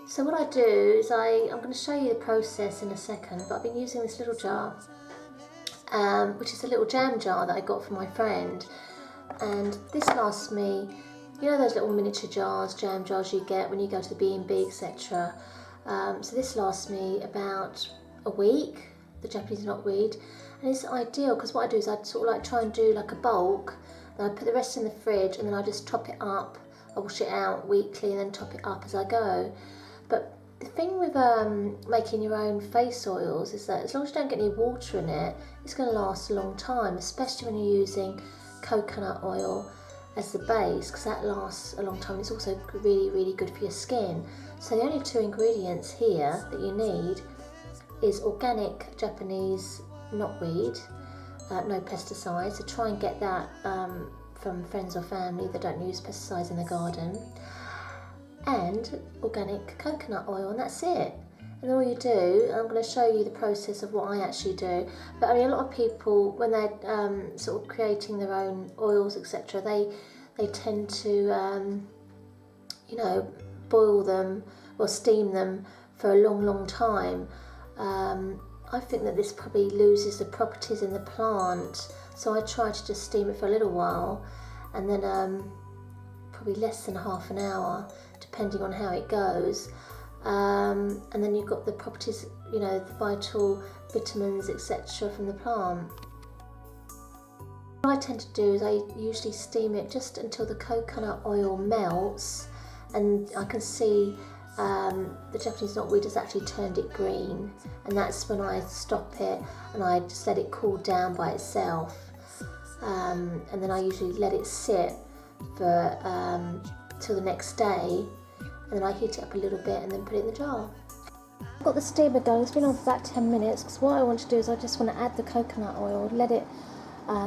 So what I do is I'm going to show you the process in a second, but I've been using this little jar, which is a little jam jar that I got from my friend, and this lasts me, you know those little miniature jars, jam jars you get when you go to the B&B, etc. So this lasts me about a week, the Japanese knotweed, and it's ideal because what I do is I sort of like try and do like a bulk, then I put the rest in the fridge and then I just top it up. I wash it out weekly and then top it up as I go. But the thing with making your own face oils is that as long as you don't get any water in it, it's going to last a long time, especially when you're using coconut oil as the base, because that lasts a long time. It's also really, really good for your skin. So the only two ingredients here that you need is organic Japanese knotweed, no pesticides. So try and get that from friends or family that don't use pesticides in the garden, and organic coconut oil, and that's it. And all you do, I'm going to show you the process of what I actually do, but I mean a lot of people when they're sort of creating their own oils, etc., they tend to you know, boil them or steam them for a long time. I think that this probably loses the properties in the plant, so I try to just steam it for a little while, and then probably less than half an hour depending on how it goes, and then you've got the properties, you know, the vital vitamins, etc., from the plant. What I tend to do is I usually steam it just until the coconut oil melts, and I can see the Japanese knotweed has actually turned it green, and that's when I stop it and I just let it cool down by itself, and then I usually let it sit for till the next day, and then I heat it up a little bit and then put it in the jar. I've got the steamer going. It's been on for about 10 minutes because what I want to do is I just want to add the coconut oil, let it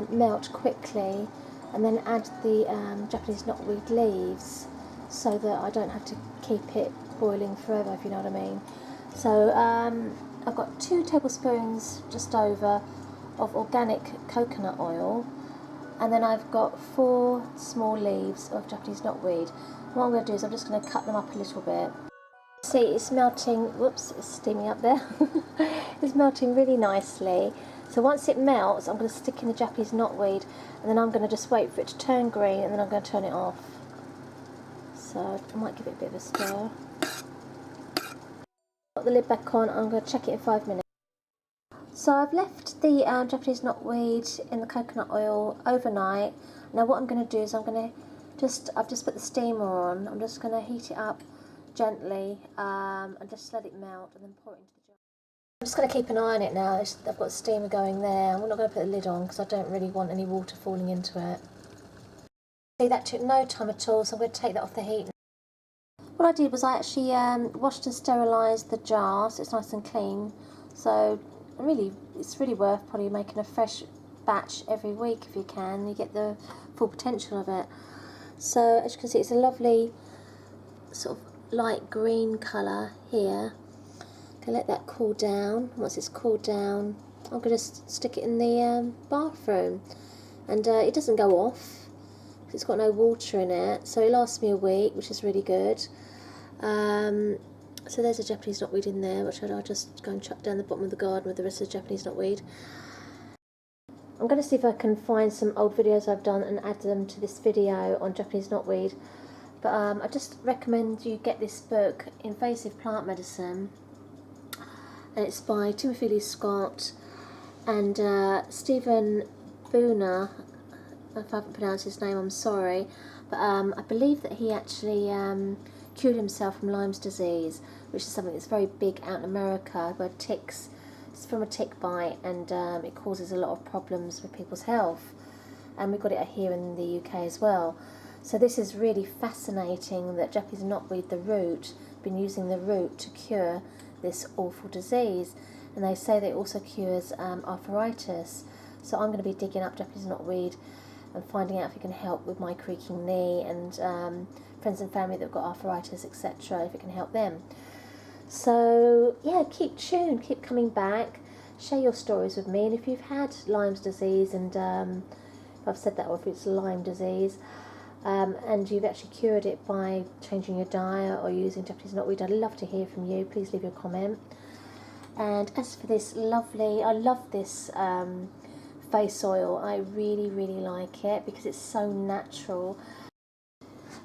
melt quickly, and then add the Japanese knotweed leaves so that I don't have to keep it boiling forever, if you know what I mean. So I've got 2 tablespoons just over of organic coconut oil, and then I've got 4 small leaves of Japanese knotweed. What I'm going to do is I'm just going to cut them up a little bit. See, it's melting, whoops, it's steaming up there. It's melting really nicely. So once it melts, I'm going to stick in the Japanese knotweed, and then I'm going to just wait for it to turn green, and then I'm going to turn it off. So I might give it a bit of a stir. Put the lid back on, I'm going to check it in 5 minutes. So I've left the Japanese knotweed in the coconut oil overnight. Now what I'm going to do is I've just put the steamer on. I'm just going to heat it up gently and just let it melt and then pour it into the jar. I'm just going to keep an eye on it now. I've got the steamer going there. I'm not going to put the lid on because I don't really want any water falling into it. See, that took no time at all, so I'm going to take that off the heat. What I did was I actually washed and sterilised the jar so it's nice and clean. So really, it's really worth probably making a fresh batch every week if you can. You get the full potential of it. So as you can see, it's a lovely sort of light green colour here. Okay, let that cool down. Once it's cooled down, I'm going to stick it in the bathroom, and it doesn't go off. It's got no water in it, so it lasts me a week, which is really good. So there's a Japanese knotweed in there, which I'll just go and chuck down the bottom of the garden with the rest of the Japanese knotweed. I'm going to see if I can find some old videos I've done and add them to this video on Japanese knotweed. But I just recommend you get this book, Invasive Plant Medicine, and it's by Timothy Lee Scott and Stephen Booner. If I haven't pronounced his name, I'm sorry, but I believe that he actually cured himself from Lymes disease, which is something that's very big out in America, where ticks, it's from a tick bite, and it causes a lot of problems with people's health, and we've got it here in the UK as well. So this is really fascinating that Japanese knotweed, the root, been using the root to cure this awful disease, and they say that it also cures arthritis. So I'm going to be digging up Japanese knotweed and finding out if it can help with my creaking knee, and friends and family that have got arthritis, etc., if it can help them. So yeah, keep tuned, keep coming back, share your stories with me, and if you've had Lyme's disease, and if I've said that, or if it's Lyme disease, and you've actually cured it by changing your diet or using Japanese knotweed, I'd love to hear from you. Please leave your comment. And as for this lovely, I love this face oil. I really, really like it because it's so natural.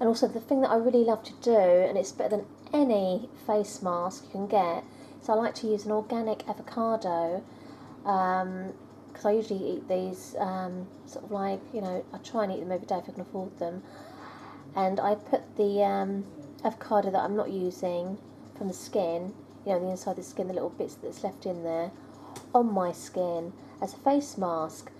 And also the thing that I really love to do, and it's better than any face mask you can get, so I like to use an organic avocado, because I usually eat these sort of like, I try and eat them every day if I can afford them. And I put the avocado that I'm not using from the skin, the inside of the skin, the little bits that's left in there, on my skin as a face mask.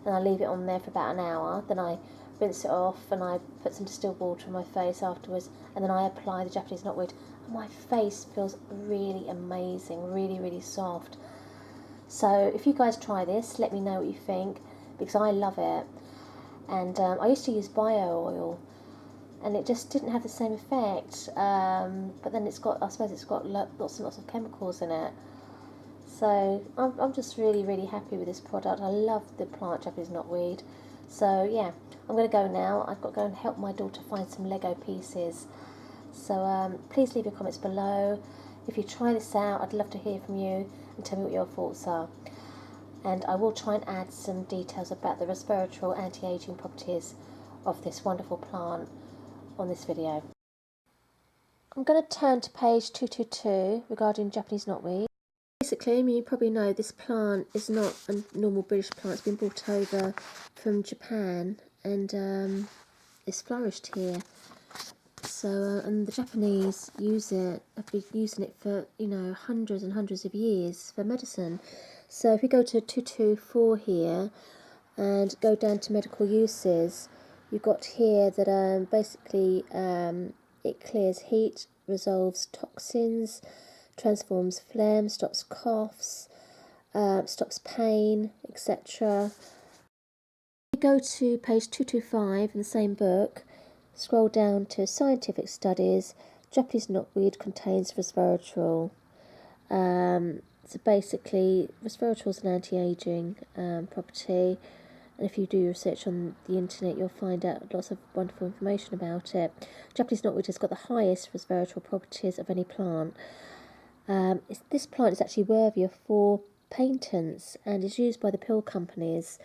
And I leave it on there for about an hour. Then I rinse it off and I put some distilled water on my face afterwards, and then I apply the Japanese knotweed, and my face feels really amazing, really, really soft. So if you guys try this, let me know what you think, because I love it. And I used to use bio oil, and it just didn't have the same effect. But then I suppose it's got lots and lots of chemicals in it. So I'm just really, really happy with this product. I love the plant Japanese knotweed. So yeah, I'm going to go now. I've got to go and help my daughter find some Lego pieces. So please leave your comments below. If you try this out, I'd love to hear from you and tell me what your thoughts are. And I will try and add some details about the resveratrol anti-aging properties of this wonderful plant on this video. I'm going to turn to page 222 regarding Japanese knotweed. Basically, you probably know this plant is not a normal British plant. It's been brought over from Japan, and it's flourished here. So, and the Japanese have been using it for, hundreds and hundreds of years for medicine. So if we go to 224 here and go down to medical uses, you've got here that basically it clears heat, resolves toxins, transforms phlegm, stops coughs, stops pain, etc. We go to page 225 in the same book, scroll down to scientific studies. Japanese knotweed contains resveratrol. So basically, resveratrol is an anti-aging property, and if you do research on the internet, you'll find out lots of wonderful information about it. Japanese knotweed has got the highest resveratrol properties of any plant. This plant is actually worthy of 4 patents and is used by the pill companies,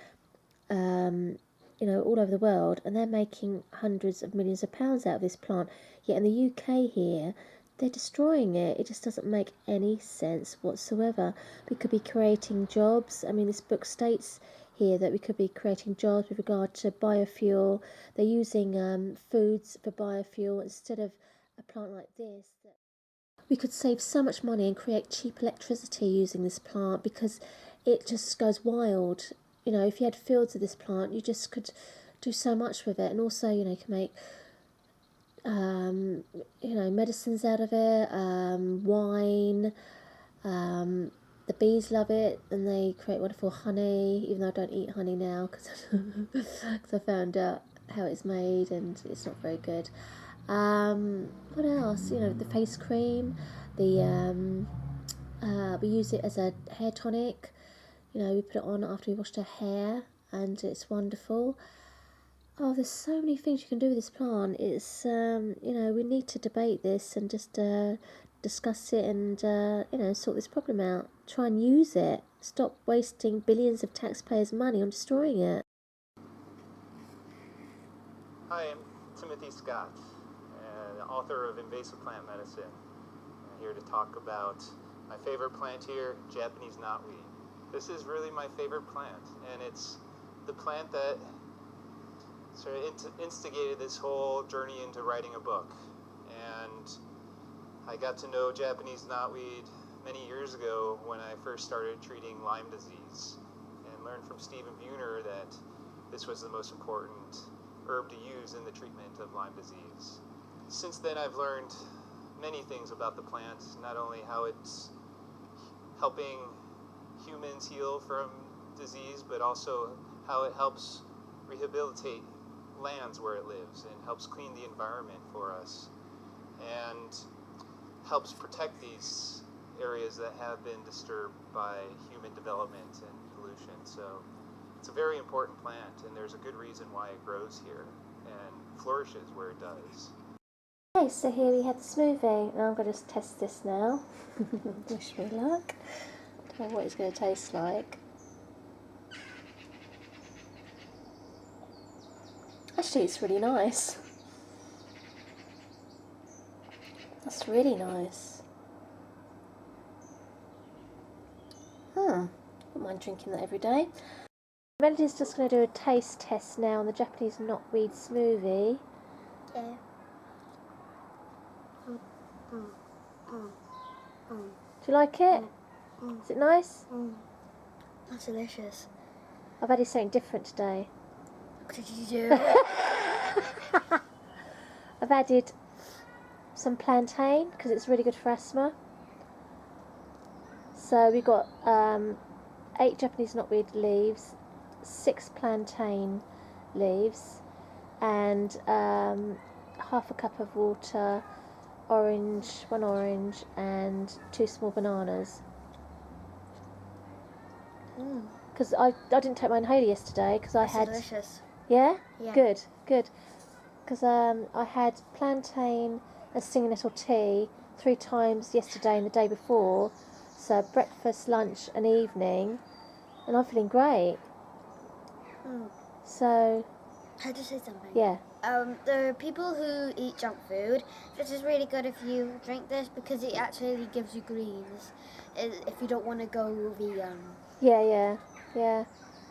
all over the world, and they're making hundreds of millions of pounds out of this plant. Yet in the UK here, they're destroying it. It just doesn't make any sense whatsoever. We could be creating jobs. I mean, this book states here that we could be creating jobs with regard to biofuel. They're using foods for biofuel instead of a plant like this. We could save so much money and create cheap electricity using this plant, because it just goes wild. If you had fields of this plant, you just could do so much with it. And also, you can make medicines out of it, wine. The bees love it, and they create wonderful honey, even though I don't eat honey now because I found out how it's made and it's not very good. What else? The face cream, we use it as a hair tonic. We put it on after we washed our hair, and it's wonderful. Oh, there's so many things you can do with this plant. It's, we need to debate this and just discuss it and, sort this problem out. Try and use it. Stop wasting billions of taxpayers' money on destroying it. Hi, I'm Timothy Scott, author of Invasive Plant Medicine. I'm here to talk about my favorite plant here, Japanese knotweed. This is really my favorite plant, and it's the plant that sort of instigated this whole journey into writing a book. And I got to know Japanese knotweed many years ago when I first started treating Lyme disease, and learned from Stephen Buhner that this was the most important herb to use in the treatment of Lyme disease. Since then, I've learned many things about the plant, not only how it's helping humans heal from disease, but also how it helps rehabilitate lands where it lives and helps clean the environment for us and helps protect these areas that have been disturbed by human development and pollution. So it's a very important plant, and there's a good reason why it grows here. and flourishes where it does. Okay, so here we have the smoothie. Now I'm going to test this now. Wish me luck. Don't know what it's going to taste like. Actually, it's really nice. That's really nice. Don't mind drinking that every day. Melody's just going to do a taste test now on the Japanese knotweed smoothie. Yeah. Do you like it? Is it nice? That's delicious. I've added something different today. What did you do? I've added some plantain because it's really good for asthma. So we got 8 Japanese knotweed leaves, 6 plantain leaves, and half a cup of water, one orange, and 2 small bananas. Because I didn't take my inhaler yesterday because I had. Delicious. Yeah? Yeah. Good. Because I had plantain and stinging nettle tea 3 times yesterday and the day before. So breakfast, lunch and evening. And I'm feeling great. So... Can I just say something? Yeah. There are people who eat junk food. This is really good if you drink this because it actually gives you greens. If you don't want to go vegan. Yeah.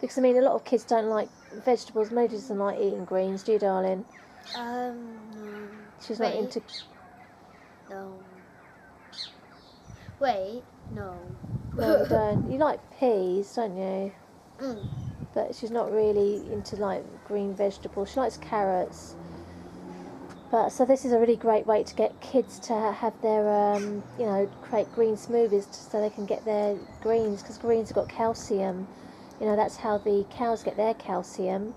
Because I mean, a lot of kids don't like vegetables. Modi doesn't like eating greens, do you, darling? No. She's not into... No. Wait, no. No, you don't. You like peas, don't you? But she's not really into like green vegetables. She likes carrots. But so this is a really great way to get kids to have their, create green smoothies so they can get their greens, because greens have got calcium. You know, that's how the cows get their calcium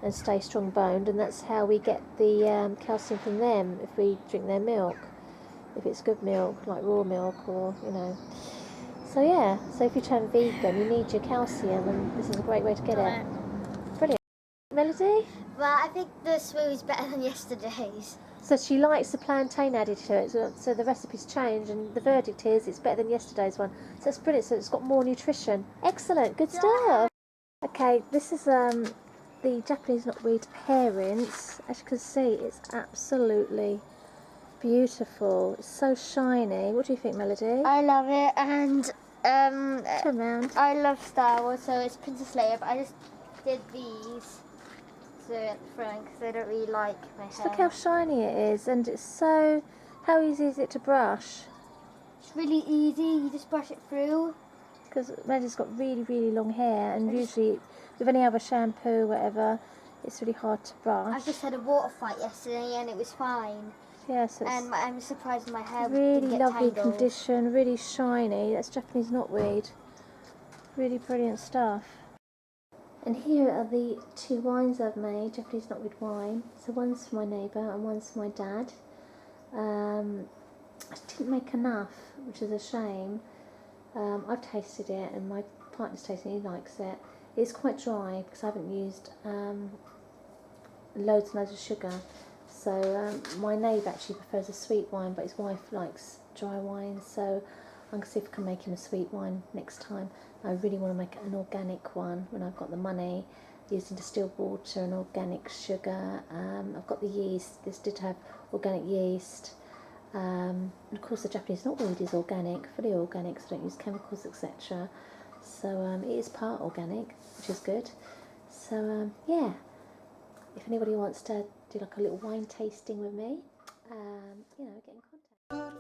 and stay strong boned, and that's how we get the calcium from them if we drink their milk. If it's good milk, like raw milk or, So yeah, so if you turn vegan, you need your calcium, and this is a great way to get it. Brilliant. Melody? Well, I think the smoothie's better than yesterday's. So she likes the plantain added to it, so the recipe's changed, and the verdict is it's better than yesterday's one. So it's brilliant, so it's got more nutrition. Excellent, good stuff. Okay, this is the Japanese knotweed parents. As you can see, it's absolutely beautiful. It's so shiny. What do you think, Melody? I love it, and Turn round. I love Star Wars, so it's Princess Leia, but I just did these at the front because I don't really like my Just hair. look how shiny it is, and it's so... How easy is it to brush? It's really easy, you just brush it through. Because Melody's got really, really long hair, and usually with any other shampoo or whatever, it's really hard to brush. I just had a water fight yesterday and it was fine. Yeah, so it's And I'm surprised my hair really didn't get lovely tangled. condition, really shiny. That's Japanese knotweed. Really brilliant stuff. And here are the 2 wines I've made, Japanese knotweed wine. So one's for my neighbour and one's for my dad. I didn't make enough, which is a shame. I've tasted it and my partner's tasting it, he likes it. It's quite dry because I haven't used loads and loads of sugar. So my neighbour actually prefers a sweet wine, but his wife likes dry wine, so I'm going to see if I can make him a sweet wine next time. I really want to make an organic one when I've got the money, using distilled water and organic sugar. I've got the yeast. This did have organic yeast. And of course the Japanese knotweed is organic, fully organic, so I don't use chemicals, etc. So it is part organic, which is good. So yeah, if anybody wants to do like a little wine tasting with me, get in contact.